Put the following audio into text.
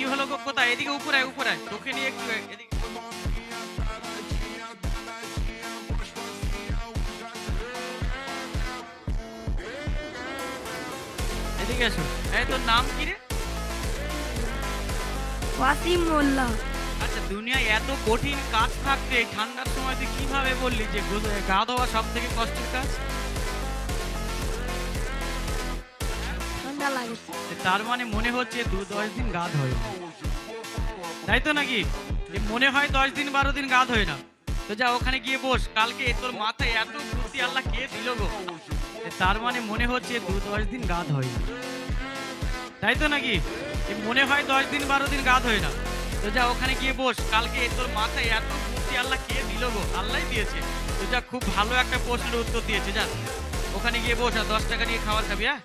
কি হলো গো? কোথায়? এদিকে উপরে আয়, উপরে আয়। তোকে নিয়ে একটু এদিকে। এদিকে এসো। এই তোর নাম কি রে? ওয়াসিম মোল্লা। আচ্ছা, দুনিয়ায় এত কঠিন কাজ থাকতে এই ঠান্ডার সময় তুই কিভাবে বললি যে গা ধোয়া সব থেকে কষ্টের কাজ? ঠান্ডা লাগে। তার মানে মনে হচ্ছে 10 দিন গা ধোয় না, তাই তো নাকি? মনে হয় 10 দিন 12 দিন গা ধোয় না। তো যা ওখানে গিয়ে বস। কালকে তোর মাথায় এত বুদ্ধি আল্লাহ কে দিল গো? তার মানে মনে হচ্ছে 10 দিন গা ধোয় না, তাই তো নাকি? মনে হয় 10 দিন 12 দিন গা ধোয় না। তো যা ওখানে গিয়ে বস। কালকে তোর মাথায় এত বুদ্ধি আল্লাহ কে দিল গো? আল্লাহই দিয়েছে। তো যা খুব ভালো একটা প্রশ্নের উত্তর দিয়েছে। যা ওখানে গিয়ে বস আর 10 টাকা নিয়ে খাবার খাবি। হ্যাঁ।